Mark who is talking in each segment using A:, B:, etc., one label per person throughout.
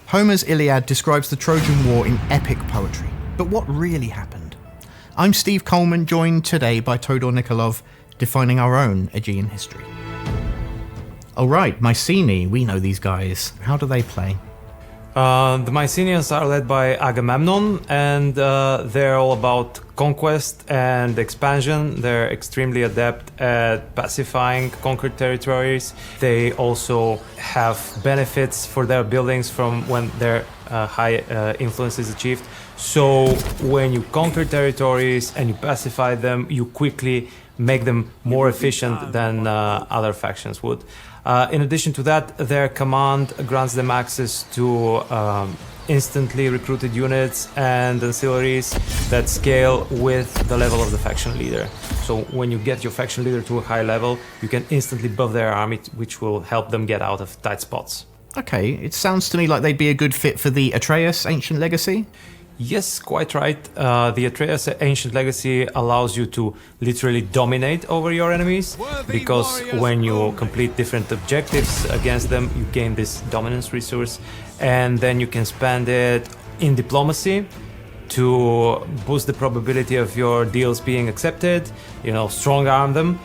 A: Homer's Iliad describes the Trojan War in epic poetry. But what really happened? I'm Steve Coleman, joined today by Todor Nikolov, defining our own Aegean history. All right, Mycenae, we know these guys. How do they play?
B: The Mycenaeans are led by Agamemnon, and they're all about conquest and expansion. They're extremely adept at pacifying conquered territories. They also have benefits for their buildings from when their high influence is achieved. So when you conquer territories and you pacify them, you quickly make them more efficient than other factions would. In addition to that, their command grants them access to instantly recruited units and ancillaries that scale with the level of the faction leader. So when you get your faction leader to a high level, you can instantly buff their army, which will help them get out of tight spots.
A: Okay, it sounds to me like they'd be a good fit for the Atreus Ancient Legacy.
B: Yes, quite right. The Atreus Ancient Legacy allows you to literally dominate over your enemies, because when you complete different objectives against them, you gain this dominance resource, and then you can spend it in diplomacy to boost the probability of your deals being accepted, strong arm them.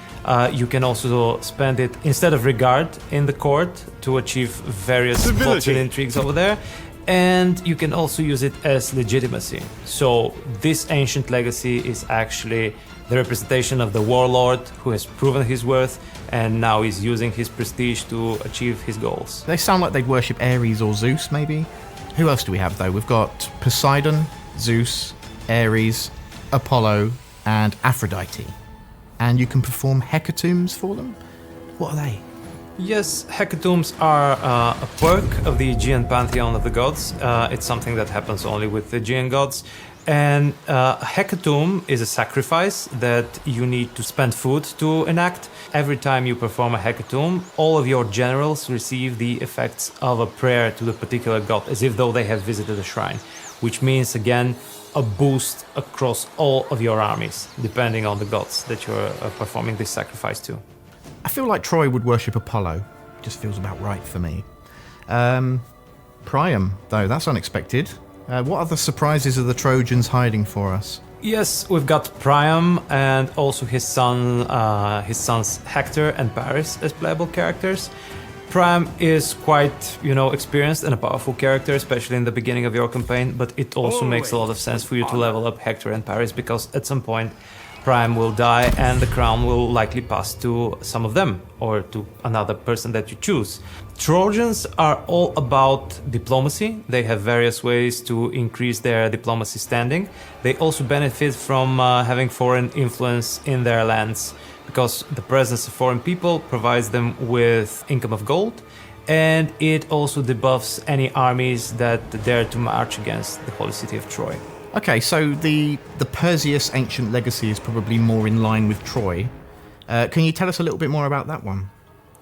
B: You can also spend it instead of regard in the court to achieve various plots and intrigues over there. And you can also use it as legitimacy. So this ancient legacy is actually the representation of the warlord who has proven his worth and now is using his prestige to achieve his goals.
A: They sound like they'd worship Ares or Zeus, maybe? Who else do we have, though? We've got Poseidon, Zeus, Ares, Apollo, and Aphrodite. And you can perform hecatombs for them? What are they?
B: Yes, hecatombs are a perk of the Aegean pantheon of the gods. It's something that happens only with the Aegean gods. And a hecatomb is a sacrifice that you need to spend food to enact. Every time you perform a hecatomb, all of your generals receive the effects of a prayer to the particular god, as if though they have visited a shrine, which means, again, a boost across all of your armies, depending on the gods that you're performing this sacrifice to.
A: I feel like Troy would worship Apollo. Just feels about right for me. Priam, though, that's unexpected. What other surprises are the Trojans hiding for us?
B: Yes, we've got Priam and also his sons Hector and Paris as playable characters. Priam is quite, experienced and a powerful character, especially in the beginning of your campaign, but it also makes a lot of sense for you to level up Hector and Paris, because at some point Priam will die and the crown will likely pass to some of them or to another person that you choose. Trojans are all about diplomacy. They have various ways to increase their diplomacy standing. They also benefit from having foreign influence in their lands, because the presence of foreign people provides them with income of gold, and it also debuffs any armies that dare to march against the holy city of Troy.
A: Okay, so the Perseus Ancient Legacy is probably more in line with Troy. Can you tell us a little bit more about that one?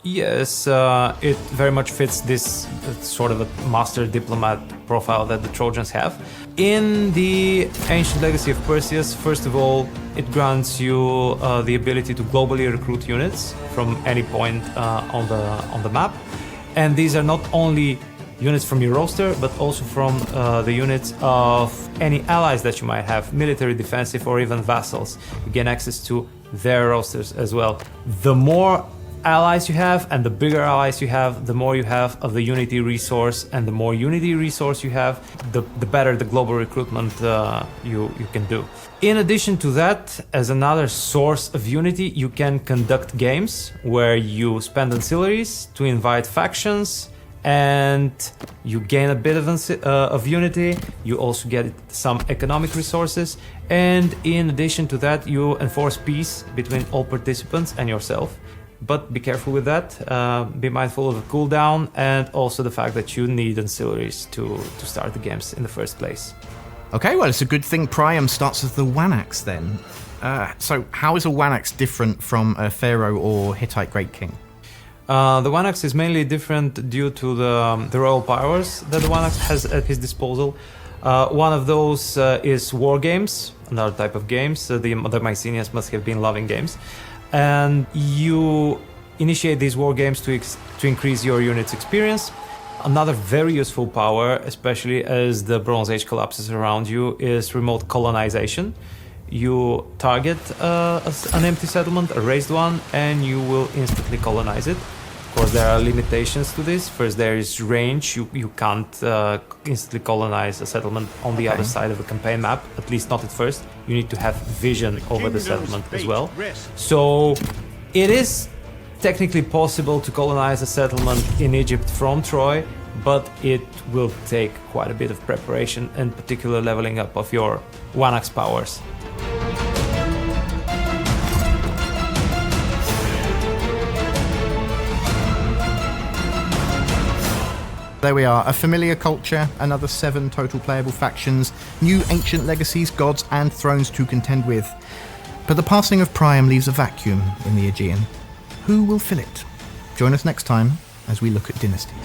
B: Yes, it very much fits this sort of a master diplomat profile that the Trojans have. In the Ancient Legacy of Perseus, first of all, it grants you the ability to globally recruit units from any point on the map. And these are not only units from your roster, but also from the units of any allies that you might have, military, defensive, or even vassals. You gain access to their rosters as well. The more allies you have and the bigger allies you have, the more you have of the unity resource, and the more unity resource you have, the better the global recruitment you can do. In addition to that, as another source of unity, you can conduct games where you spend ancillaries to invite factions, and you gain a bit of unity. You also get some economic resources, and in addition to that, you enforce peace between all participants and yourself. But be careful with that. Be mindful of the cooldown and also the fact that you need ancillaries to start the games in the first place.
A: Okay, well, it's a good thing Priam starts as the Wanax then. So how is a Wanax different from a pharaoh or Hittite great king?
B: The Wanax is mainly different due to the royal powers that the Wanax has at his disposal. One of those is war games, another type of games. The Mycenaeans must have been loving games. And you initiate these war games to increase your unit's experience. Another very useful power, especially as the Bronze Age collapses around you, is remote colonization. You target an empty settlement, a raised one, and you will instantly colonize it. Of course, there are limitations to this. First, there is range. You can't instantly colonize a settlement on the other side of a campaign map, at least not at first. You need to have vision over the settlement as well. So it is technically possible to colonize a settlement in Egypt from Troy, but it will take quite a bit of preparation and particular leveling up of your 1x powers.
A: There we are, a familiar culture, another 7 total playable factions, new ancient legacies, gods and thrones to contend with. But the passing of Priam leaves a vacuum in the Aegean. Who will fill it? Join us next time as we look at dynasties.